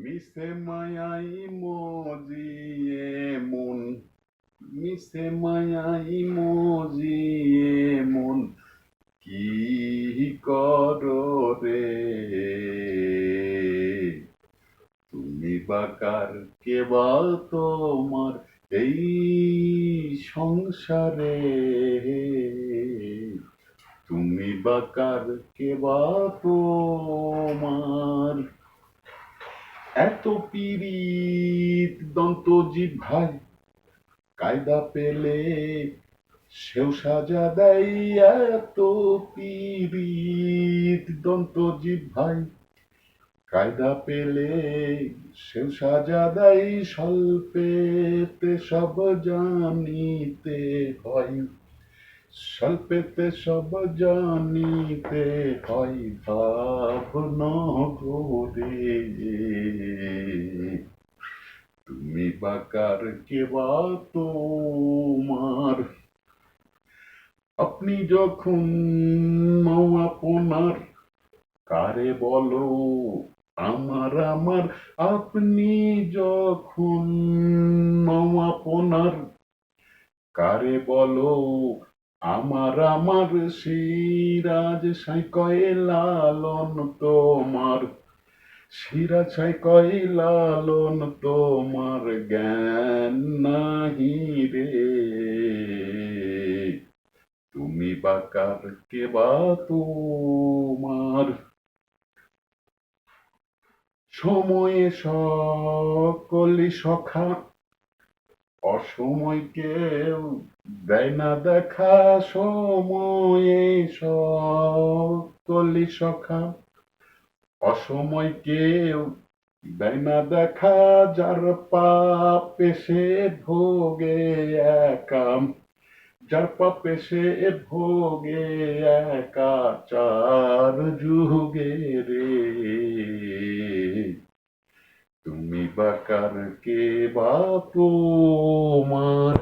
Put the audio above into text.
মিশে মায়াই মজিয়ে মন, মিশে মায়াই মজিয়ে মন, কি করো রে তুমি বাকার কেবা তোমার এই সংসারে, তুমি বাকার কেবা তোমার এত পীড়িত দন্ত জিহ্বায় কায়দা পেলে সেও সাজা দেয়, এত পীড়িত দন্ত জিহ্বায় কায়দা পেলে সেও সাজা দেয়, স্বল্পেতে সব জানিতে হয়, স্বল্পেতে সব জানিতে হয়, ভাবনগরে তুমি বাকার কেবা তোমার। আপনি যখন নও আপনার কারে বলো আমার আমার, আপনি যখন নও আপনার কারে বলো আমার আমার, সিরাজ সাই কয় লালন তোমার, সিরাজ সাই কয় লালন তোমার, জ্ঞান নাহি রে তুমি বাকার কেবা তোমার। সময়ে সকলি সখা অসময় কেউ দেয় না দেখা, সময়ে সকলি সখা অসময় কেউ দেয় না দেখা, যার পাপে সে ভোগে একা, যার পাপে সে ভোগে একা, চার যুগে রে তুমি বাকার কেবা তোমার।